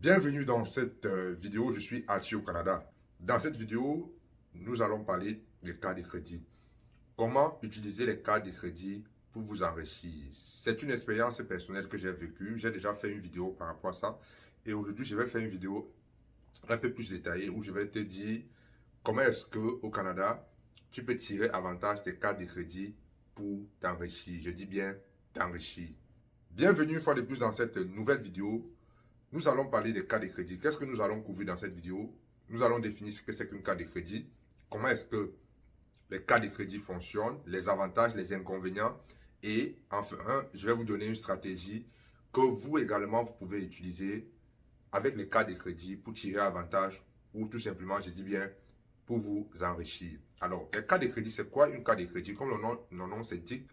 Bienvenue dans cette vidéo, je suis Archie au Canada. Dans cette vidéo, nous allons parler des cartes de crédit. Comment utiliser les cartes de crédit pour vous enrichir. C'est une expérience personnelle que j'ai vécue. J'ai déjà fait une vidéo par rapport à ça. Et aujourd'hui, je vais faire une vidéo un peu plus détaillée où je vais te dire comment est-ce qu'au Canada, tu peux tirer avantage des cartes de crédit pour t'enrichir. Je dis bien t'enrichir. Bienvenue une fois de plus dans cette nouvelle vidéo. Nous allons parler des cas de crédit. Qu'est-ce que nous allons couvrir dans cette vidéo? Nous allons définir ce que c'est qu'une carte de crédit. Comment est-ce que les cartes de crédit fonctionnent, les avantages, les inconvénients. Et enfin, je vais vous donner une stratégie que vous également, vous pouvez utiliser avec les cartes de crédit pour tirer avantage ou tout simplement, je dis bien, pour vous enrichir. Alors, les cartes de crédit, c'est quoi une carte de crédit? Comme le nom s'indique,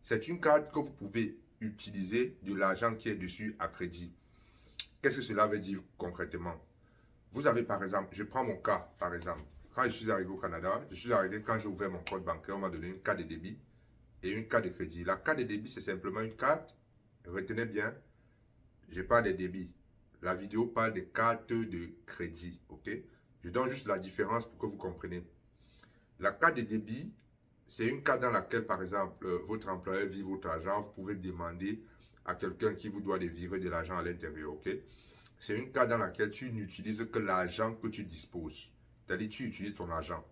c'est une carte que vous pouvez utiliser de l'argent qui est dessus à crédit. Qu'est-ce que cela veut dire concrètement? Vous avez par exemple, je prends mon cas par exemple. Quand je suis arrivé au Canada, quand j'ai ouvert mon compte bancaire, on m'a donné une carte de débit et une carte de crédit. La carte de débit, c'est simplement une carte. Retenez bien, je parle des débits. La vidéo parle des cartes de crédit. Ok? Je donne juste la différence pour que vous compreniez. La carte de débit, c'est une carte dans laquelle, par exemple, votre employeur vit votre argent. Vous pouvez demander à quelqu'un qui vous doit de virer de l'argent à l'intérieur. Ok? C'est une carte dans laquelle tu n'utilises que l'argent que tu disposes. C'est-à-dire tu utilises ton argent.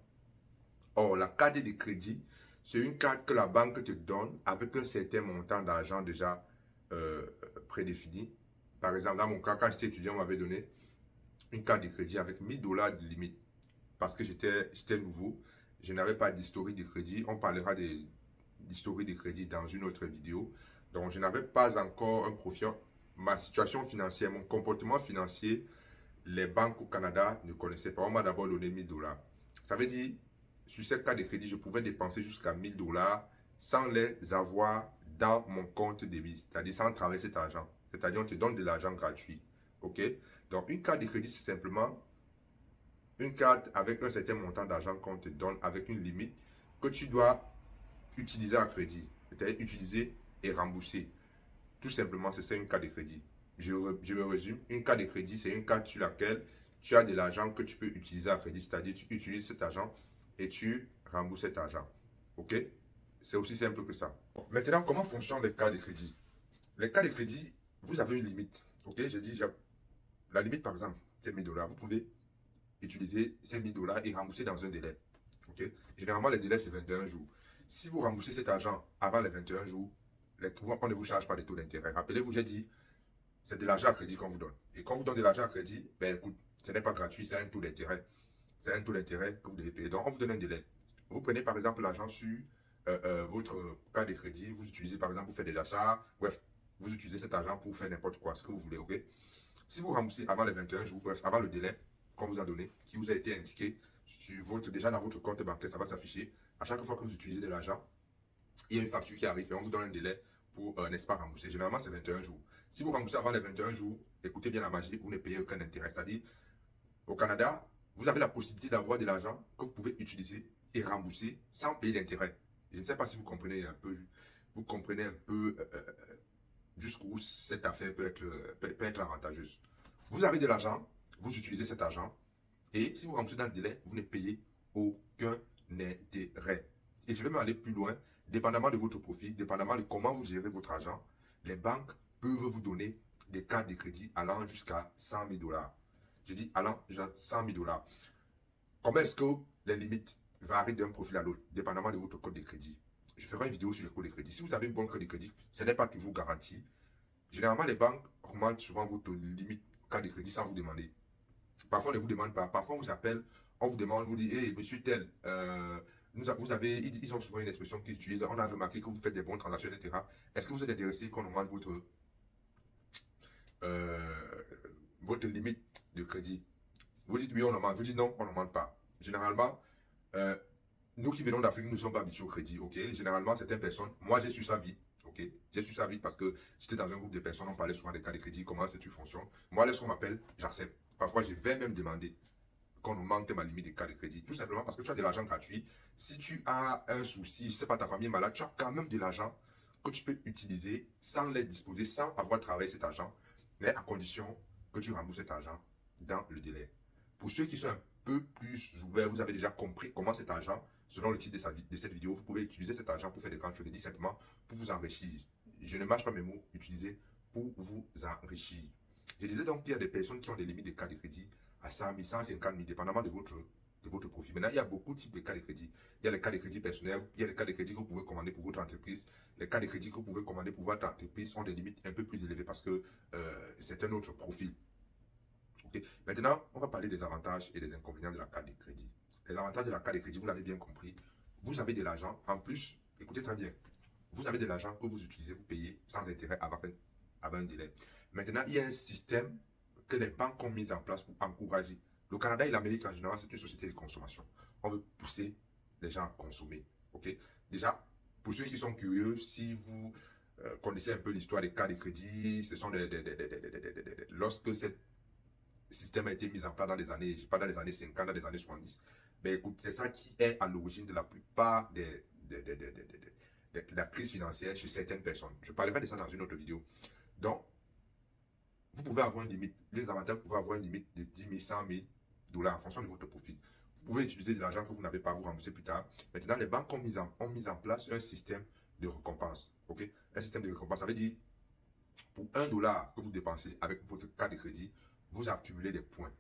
Or, la carte de crédit, c'est une carte que la banque te donne avec un certain montant d'argent déjà euh, prédéfini. Par exemple, dans mon cas, quand j'étais étudiant, on m'avait donné une carte de crédit avec 1000 $ de limite. Parce que j'étais nouveau, je n'avais pas d'historique de crédit. On parlera d'historique de crédit dans une autre vidéo. Donc, je n'avais pas encore un profil. Ma situation financière, mon comportement financier, les banques au Canada ne connaissaient pas. On m'a d'abord donné 1000 $. Ça veut dire, sur cette carte de crédit, je pouvais dépenser jusqu'à 1000 $ sans les avoir dans mon compte débit, c'est-à-dire sans travailler cet argent. C'est-à-dire, on te donne de l'argent gratuit. OK? Donc, une carte de crédit, c'est simplement une carte avec un certain montant d'argent qu'on te donne avec une limite que tu dois utiliser à crédit. C'est-à-dire utiliser et rembourser. Tout simplement, c'est ça une carte de crédit. Je me résume. Une carte de crédit, c'est une carte sur laquelle tu as de l'argent que tu peux utiliser à crédit. C'est-à-dire, tu utilises cet argent et tu rembourses cet argent. OK? C'est aussi simple que ça. Bon, maintenant, comment fonctionnent les cartes de crédit? Les cartes de crédit, vous avez une limite. OK? J'ai dit, la limite, par exemple, c'est 1000 $. Vous pouvez utiliser ces 1000 $ et rembourser dans un délai. OK? Généralement, les délais, c'est 21 jours. Si vous remboursez cet argent avant les 21 jours, on ne vous charge pas de taux d'intérêt. Rappelez-vous, j'ai dit, c'est de l'argent à crédit qu'on vous donne. Et quand on vous donne de l'argent à crédit, ben écoute, ce n'est pas gratuit, c'est un taux d'intérêt. C'est un taux d'intérêt que vous devez payer. Donc, on vous donne un délai. Vous prenez par exemple l'argent sur votre carte de crédit, vous utilisez par exemple pour faire des achats, bref, vous utilisez cet argent pour faire n'importe quoi, ce que vous voulez, ok? Si vous remboursez avant les 21 jours, bref, avant le délai qu'on vous a donné, qui vous a été indiqué déjà dans votre compte bancaire, ça va s'afficher. À chaque fois que vous utilisez de l'argent, il y a une facture qui arrive et on vous donne un délai pour, n'est-ce pas, rembourser. Généralement, c'est 21 jours. Si vous remboursez avant les 21 jours, écoutez bien la magie, vous ne payez aucun intérêt. C'est-à-dire, au Canada, vous avez la possibilité d'avoir de l'argent que vous pouvez utiliser et rembourser sans payer d'intérêt. Je ne sais pas si vous comprenez un peu jusqu'où cette affaire peut être avantageuse. Vous avez de l'argent, vous utilisez cet argent, et si vous remboursez dans le délai, vous ne payez aucun intérêt. Et je vais m'aller plus loin, dépendamment de votre profit, dépendamment de comment vous gérez votre argent, les banques peuvent vous donner des cartes de crédit allant jusqu'à 100 000 $. Je dis allant jusqu'à 100 000 $. Comment est-ce que les limites varient d'un profil à l'autre, dépendamment de votre code de crédit? Je ferai une vidéo sur le code de crédit. Si vous avez une bonne code de crédit, ce n'est pas toujours garanti. Généralement, les banques augmentent souvent votre limite carte de crédit sans vous demander. Parfois, on ne vous demande pas. Parfois, on vous appelle, on vous demande, vous dit, hey, monsieur tel, vous avez, ils ont souvent une expression qu'ils utilisent. On a remarqué que vous faites des bonnes transactions, etc. Est-ce que vous êtes intéressé qu'on augmente euh, votre limite de crédit? Vous dites oui, on augmente. Vous dites non, on n'augmente pas. Généralement, euh, nous qui venons d'Afrique, nous ne sommes pas habitués au crédit. Ok? Généralement, certaines personnes, moi j'ai su ça vite. Ok? J'ai su ça vite parce que j'étais dans un groupe de personnes, on parlait souvent des cas de crédit, comment est-ce que tu fonctionnes. Moi, lorsqu'on m'appelle, j'accepte. Parfois, je vais même demander qu'on augmente ma limite de cas de crédit. Tout simplement parce que tu as de l'argent gratuit. Si tu as un souci, je ne sais pas, ta famille est malade, tu as quand même de l'argent que tu peux utiliser sans les disposer, sans avoir travaillé cet argent, mais à condition que tu rembourses cet argent dans le délai. Pour ceux qui sont un peu plus ouverts, vous avez déjà compris comment cet argent, selon le titre de cette vidéo, vous pouvez utiliser cet argent pour faire des grandes choses. Je dis simplement pour vous enrichir. Je ne mâche pas mes mots, utilisez pour vous enrichir. Je disais donc qu'il y a des personnes qui ont des limites de cartes de crédit à 100 000, 150 000, dépendamment de votre profil. Maintenant, il y a beaucoup de types de cartes de crédit. Il y a les cartes de crédit personnels, il y a les cartes de crédit que vous pouvez commander pour votre entreprise. Les cartes de crédit que vous pouvez commander pour votre entreprise ont des limites un peu plus élevées parce que c'est un autre profil. Okay. Maintenant, on va parler des avantages et des inconvénients de la carte de crédit. Les avantages de la carte de crédit, vous l'avez bien compris. Vous avez de l'argent. En plus, écoutez très bien, vous avez de l'argent que vous utilisez, vous payez sans intérêt avant un délai. Maintenant, il y a un système que les banques ont mis en place pour encourager. Le Canada et l'Amérique en général, c'est une société de consommation. On veut pousser les gens à consommer. Okay? Déjà, pour ceux qui sont curieux, si vous connaissez un peu l'histoire des cartes de crédit, ce sont lorsque cette système a été mis en place dans les années, je sais pas, dans les années 50, dans les années 70. Mais écoute, c'est ça qui est à l'origine de la plupart de la crise financière chez certaines personnes. Je parlerai de ça dans une autre vidéo. Donc, vous pouvez avoir une limite. Les avantages, vous pouvez avoir une limite de 10 000, 100 000 dollars en fonction de votre profil. Vous pouvez utiliser de l'argent que vous n'avez pas, vous rembourser plus tard. Maintenant, les banques ont mis en place un système de récompense. Okay? Un système de récompense, ça veut dire, pour 1 dollar que vous dépensez avec votre carte de crédit, vous accumulez des points.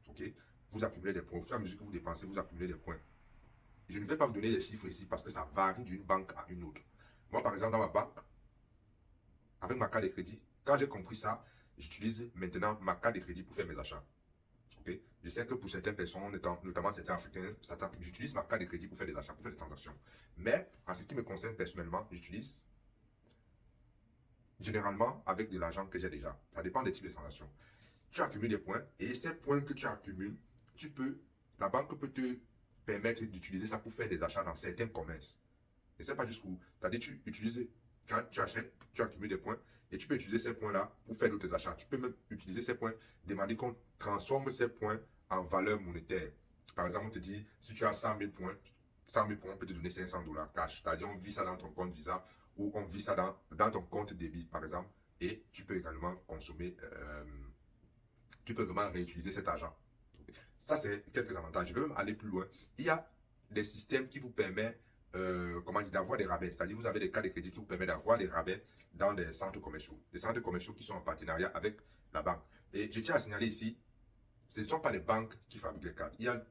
Okay? Vous accumulez des points. Au fur et à mesure que vous dépensez, vous accumulez des points. Je ne vais pas vous donner les chiffres ici parce que ça varie d'une banque à une autre. Moi, par exemple, dans ma banque, avec ma carte de crédit, quand j'ai compris ça, j'utilise maintenant ma carte de crédit pour faire mes achats. Okay? Je sais que pour certaines personnes, notamment certains Africains, j'utilise ma carte de crédit pour faire des achats, pour faire des transactions. Mais, en ce qui me concerne personnellement, j'utilise généralement avec de l'argent que j'ai déjà. Ça dépend des types de transactions. Tu accumules des points et ces points que tu accumules, la banque peut te permettre d'utiliser ça pour faire des achats dans certains commerces. Et c'est pas jusqu'où. C'est-à-dire, tu achètes, tu accumules des points et tu peux utiliser ces points-là pour faire d'autres achats. Tu peux même utiliser ces points, demander qu'on transforme ces points en valeur monétaire. Par exemple, on te dit, si tu as 100 000 points, 100 000 points peut te donner 500 dollars cash. C'est-à-dire, on vit ça dans ton compte Visa ou on vit ça dans ton compte débit, par exemple. Et tu peux également consommer, tu peux vraiment réutiliser cet argent. Ça, c'est quelques avantages. Je vais même aller plus loin. Il y a des systèmes qui vous permettent d'avoir des rabais. C'est-à-dire, vous avez des cartes de crédit qui vous permettent d'avoir des rabais dans des centres commerciaux. Des centres commerciaux qui sont en partenariat avec la banque. Et je tiens à signaler ici, ce ne sont pas les banques qui fabriquent les cartes. Il y a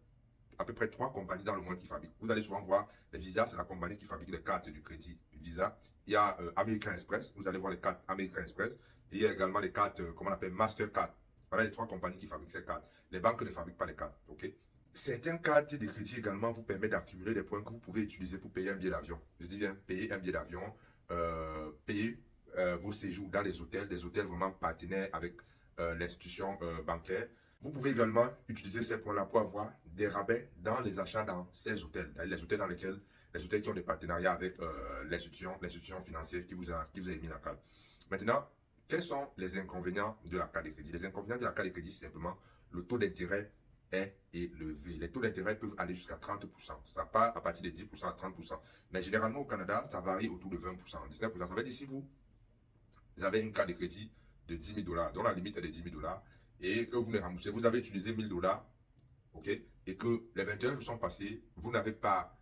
à peu près 3 compagnies dans le monde qui fabriquent. Vous allez souvent voir, les Visa, c'est la compagnie qui fabrique les cartes du crédit Visa. Il y a American Express, vous allez voir les cartes American Express. Et il y a également les cartes, comment on appelle, Mastercard. Voilà les 3 compagnies qui fabriquent ces cartes. Les banques ne fabriquent pas les cartes, ok? Certaines cartes de crédit également vous permettent d'accumuler des points que vous pouvez utiliser pour payer un billet d'avion. Je dis bien payer un billet d'avion, payer vos séjours dans des hôtels vraiment partenaires avec l'institution bancaire. Vous pouvez également utiliser ces points-là pour avoir des rabais dans les achats dans ces hôtels. Les hôtels les hôtels qui ont des partenariats avec l'institution financière qui vous a émis la carte. Maintenant, quels sont les inconvénients de la carte de crédit? Les inconvénients de la carte de crédit, c'est simplement le taux d'intérêt est élevé. Les taux d'intérêt peuvent aller jusqu'à 30%. Ça part à partir de 10% à 30%. Mais généralement au Canada, ça varie autour de 20%, 19%. Ça veut dire si vous avez une carte de crédit de 10 000 dollars, dont la limite est de 10 000 dollars, et que vous ne remboursez, vous avez utilisé 1000 dollars, ok, et que les 21 jours sont passés, vous n'avez pas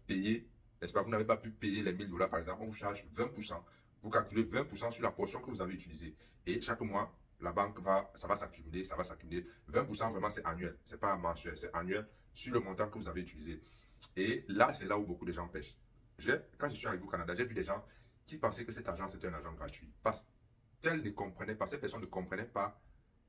payé, n'est-ce pas, vous n'avez pas pu payer les 1000 dollars par exemple, on vous charge 20%. Vous calculez 20% sur la portion que vous avez utilisée. Et chaque mois, la banque ça va s'accumuler, ça va s'accumuler. 20% vraiment c'est annuel, c'est pas mensuel, c'est annuel sur le montant que vous avez utilisé. Et là, c'est là où beaucoup de gens pêchent. Quand je suis arrivé au Canada, j'ai vu des gens qui pensaient que cet argent c'était un argent gratuit. Parce qu'elles ne comprenaient pas, ces personnes ne comprenaient pas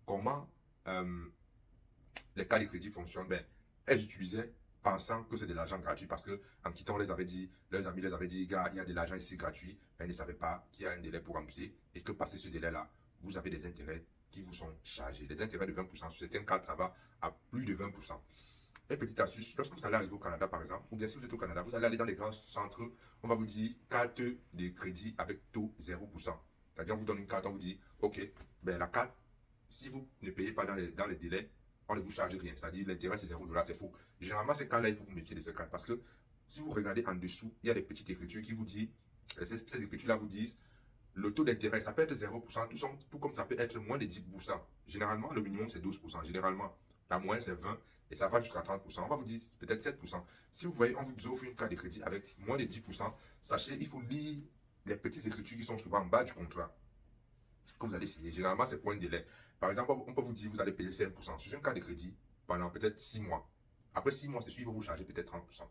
comment les cartes de crédit fonctionnent. Ben, elles utilisaient pensant que c'est de l'argent gratuit parce que en quittant, leurs amis les avaient dit, gars, il y a de l'argent ici gratuit, mais elles ne savaient pas qu'il y a un délai pour rembourser et que passé ce délai-là, vous avez des intérêts qui vous sont chargés. Les intérêts de 20%, sur certaines cartes, ça va à plus de 20%. Et petite astuce, lorsque vous allez arriver au Canada par exemple, ou bien si vous êtes au Canada, vous allez aller dans les grands centres, on va vous dire carte de crédit avec taux 0%. C'est-à-dire on vous donne une carte, on vous dit, ok, ben la carte, si vous ne payez pas dans les délais, on ne vous charge rien. C'est-à-dire l'intérêt c'est 0 $, c'est faux. Généralement ces cas-là, il faut vous méfier de ces cartes parce que si vous regardez en dessous, il y a des petites écritures qui vous disent, ces écritures-là vous disent, Le taux d'intérêt, ça peut être 0%, tout comme ça peut être moins de 10%. Généralement, le minimum, c'est 12%. Généralement, la moyenne, c'est 20% et ça va jusqu'à 30%. On va vous dire peut-être 7%. Si vous voyez, on vous offre une carte de crédit avec moins de 10%, sachez, il faut lire les petites écritures qui sont souvent en bas du contrat que vous allez signer. Généralement, c'est pour un délai. Par exemple, on peut vous dire que vous allez payer 5% sur une carte de crédit pendant peut-être 6 mois. Après 6 mois, c'est sûr, ils vont vous charger peut-être 30%.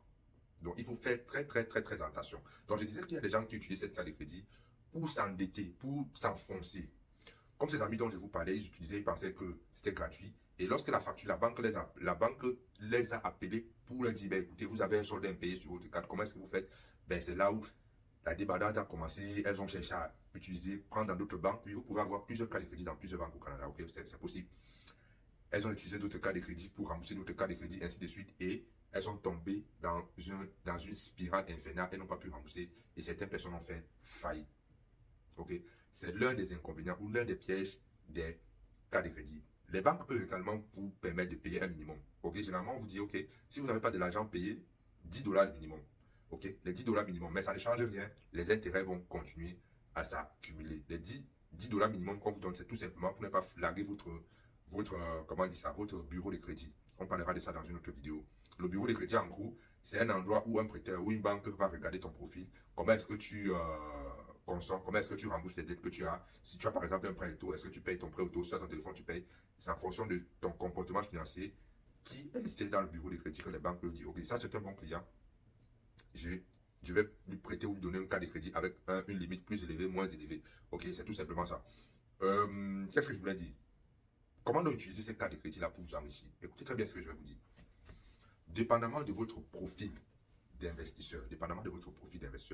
Donc, il faut faire très attention. Donc, je disais qu'il y a des gens qui utilisent cette carte de crédit pour s'endetter, pour s'enfoncer. Comme ces amis dont je vous parlais, ils utilisaient, ils pensaient que c'était gratuit. Et lorsque la facture, la banque les a appelés pour leur dire, ben, écoutez, vous avez un solde impayé sur votre carte, comment est-ce que vous faites? Ben, c'est là où la débandade a commencé. Elles ont cherché à utiliser, prendre dans d'autres banques. Puis vous pouvez avoir plusieurs cartes de crédit dans plusieurs banques au Canada. Ok, c'est possible. Elles ont utilisé d'autres cartes de crédit pour rembourser d'autres cartes de crédit, ainsi de suite. Et elles sont tombées dans une spirale infernale. Elles n'ont pas pu rembourser. Et certaines personnes ont fait faillite. Ok, c'est l'un des inconvénients ou l'un des pièges des cartes de crédit. Les banques peuvent également vous permettre de payer un minimum. Ok, généralement, on vous dit, ok, si vous n'avez pas de l'argent, payez 10 dollars le minimum. Ok, les 10 dollars minimum, mais ça ne change rien. Les intérêts vont continuer à s'accumuler. Les 10 dollars minimum qu'on vous donne, c'est tout simplement pour ne pas flaguer comment on dit ça, votre bureau de crédit. On parlera de ça dans une autre vidéo. Le bureau de crédit, en gros, c'est un endroit où un prêteur ou une banque va regarder ton profil. Comment est-ce que tu consommes, comment est-ce que tu rembourses les dettes que tu as. Si tu as par exemple un prêt auto, est-ce que tu payes ton prêt auto, sur ton téléphone tu payes. C'est en fonction de ton comportement financier qui est listé dans le bureau de crédit que les banques peuvent dire, ok, ça c'est un bon client. Je vais lui prêter ou lui donner un cas de crédit avec une limite plus élevée, moins élevée. Ok, c'est tout simplement ça. Qu'est-ce que je voulais dire? Comment donc utiliser ces cas de crédit là pour vous enrichir? Écoutez très bien ce que je vais vous dire. Dépendamment de votre profil d'investisseur,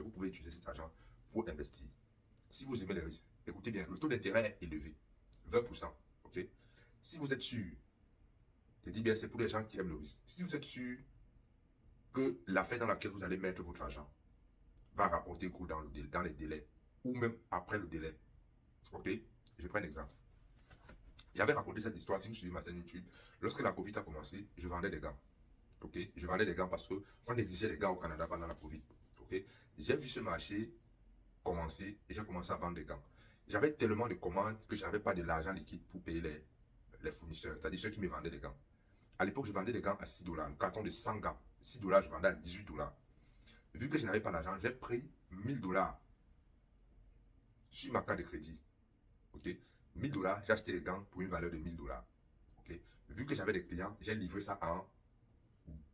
vous pouvez utiliser cet argent pour investir. Si vous aimez les risques, écoutez bien, le taux d'intérêt est élevé, 20%. Ok? Si vous êtes sûr, je dis bien, c'est pour les gens qui aiment le risque. Si vous êtes sûr que l'affaire dans laquelle vous allez mettre votre argent va rapporter gros dans les délais, ou même après le délai. Ok? Je prends un exemple. J'avais raconté cette histoire si vous suivez ma chaîne YouTube. Lorsque la Covid a commencé, je vendais des gants. Ok? Je vendais des gants parce qu'on exigeait les gants au Canada pendant la Covid. Ok? J'ai vu ce marché commencer et j'ai commencé à vendre des gants. J'avais tellement de commandes que je n'avais pas de l'argent liquide pour payer les fournisseurs, c'est-à-dire ceux qui me vendaient des gants. À l'époque, je vendais des gants à 6 dollars. Le carton de 100 gants, 6 dollars, je vendais à 18 dollars. Vu que je n'avais pas l'argent, j'ai pris 1000 dollars sur ma carte de crédit. Ok? 1000 dollars, j'ai acheté les gants pour une valeur de 1000 dollars. Ok? Vu que j'avais des clients, j'ai livré ça en,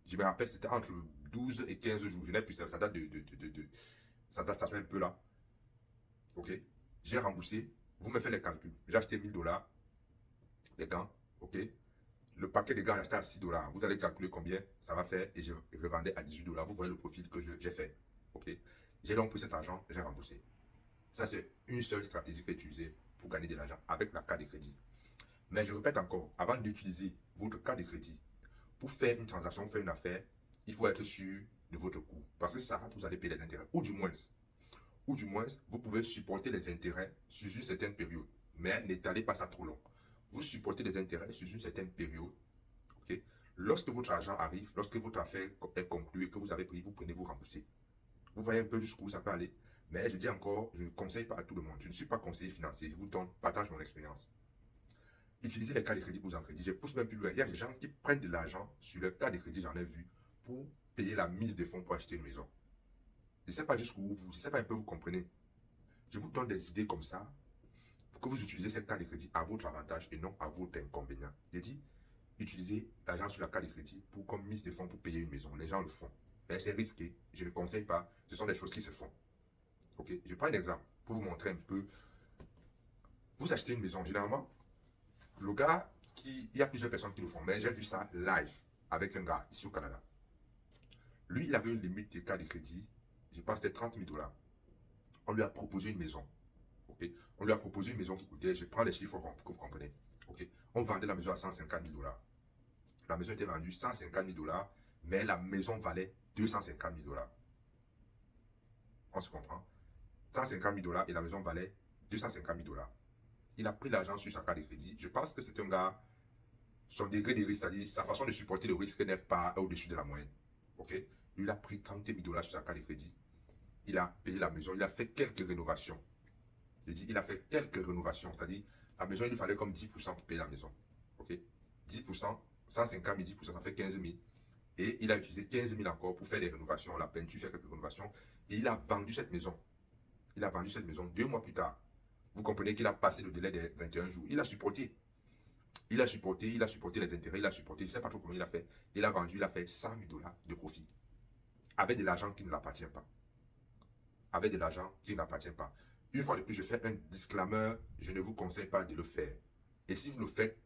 je me rappelle, c'était entre 12 et 15 jours. Je n'ai plus ça, ça date ça fait un peu là. Ok? J'ai remboursé, vous me faites les calculs. J'ai acheté 1000 dollars, les gants. Ok? Le paquet de gants, j'ai acheté à 6 dollars. Vous allez calculer combien ça va faire et je revendais à 18 dollars. Vous voyez le profil que j'ai fait. Ok? J'ai donc pris cet argent, j'ai remboursé. Ça, c'est une seule stratégie que j'ai utilisée pour gagner de l'argent avec la carte de crédit. Mais je répète encore, avant d'utiliser votre carte de crédit pour faire une transaction, faire une affaire, il faut être sûr de votre coût. Parce que ça, vous allez payer les intérêts. Ou du moins, vous pouvez supporter les intérêts sur une certaine période. Mais n'étalez pas ça trop long. Vous supportez les intérêts sur une certaine période. Ok? Lorsque votre argent arrive, lorsque votre affaire est conclue et que vous avez pris, vous prenez, vous remboursez. Vous voyez un peu jusqu'où ça peut aller. Mais je dis encore, je ne conseille pas à tout le monde. Je ne suis pas conseiller financier. Je vous partage mon expérience. Utilisez les cartes de crédit pour vous en crédit. Je pousse même plus loin. Il y a des gens qui prennent de l'argent sur leur carte de crédit, j'en ai vu, pour payer la mise de fonds pour acheter une maison. Je ne sais pas jusqu'où je ne sais pas un peu vous comprenez. Je vous donne des idées comme ça pour que vous utilisez cette carte de crédit à votre avantage et non à votre inconvénient. J'ai dit, utilisez l'argent sur la carte de crédit pour comme mise de fonds pour payer une maison. Les gens le font. Mais c'est risqué. Je ne conseille pas. Ce sont des choses qui se font. Ok, je prends un exemple pour vous montrer un peu. Vous achetez une maison, généralement, le gars, il y a plusieurs personnes qui le font, mais j'ai vu ça live avec un gars ici au Canada. Lui, il avait une limite de carte de crédit, je pense que c'était 30 000 dollars. On lui a proposé une maison. Ok, on lui a proposé une maison qui coûtait, je prends les chiffres ronds pour que vous compreniez. Ok, on vendait la maison à 150 000 dollars. La maison était vendue 150 000 dollars, mais la maison valait 250 000 dollars. On se comprend? 150 000 dollars et la maison valait 250 000 dollars. Il a pris l'argent sur sa carte de crédit. Je pense que c'est un gars, son degré de risque, c'est-à-dire sa façon de supporter le risque n'est pas au-dessus de la moyenne. Ok? Lui, il a pris 30 000 dollars sur sa carte de crédit. Il a payé la maison. Il a fait quelques rénovations. Je dis, il a fait quelques rénovations. C'est-à-dire, la maison, il lui fallait comme 10% pour payer la maison. OK? 10%, 150 000, 10%, ça fait 15 000. Et il a utilisé 15 000 encore pour faire les rénovations, la peinture, faire quelques rénovations. Et il a vendu cette maison. Il a vendu cette maison 2 mois plus tard. Vous comprenez qu'il a passé le délai des 21 jours. Il a supporté. Il a supporté les intérêts, il a supporté, je ne sais pas trop comment il a fait. Il a vendu, il a fait 100 000 $ de profit. Avec de l'argent qui ne l'appartient pas. Avec de l'argent qui ne l'appartient pas. Une fois de plus, je fais un disclaimer, je ne vous conseille pas de le faire. Et si vous le faites,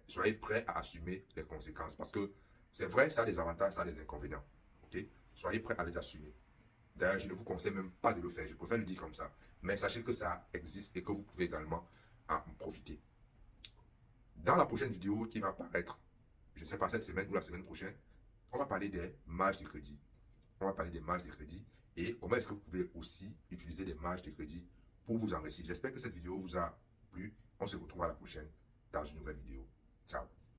soyez prêts à assumer les conséquences. Parce que c'est vrai, ça a des avantages, ça a des inconvénients. Ok? Soyez prêts à les assumer. D'ailleurs, je ne vous conseille même pas de le faire. Je préfère le dire comme ça. Mais sachez que ça existe et que vous pouvez également en profiter. Dans la prochaine vidéo qui va apparaître, je ne sais pas cette semaine ou la semaine prochaine, on va parler des marges de crédit. On va parler des marges de crédit et comment est-ce que vous pouvez aussi utiliser les marges de crédit pour vous enrichir. J'espère que cette vidéo vous a plu. On se retrouve à la prochaine dans une nouvelle vidéo.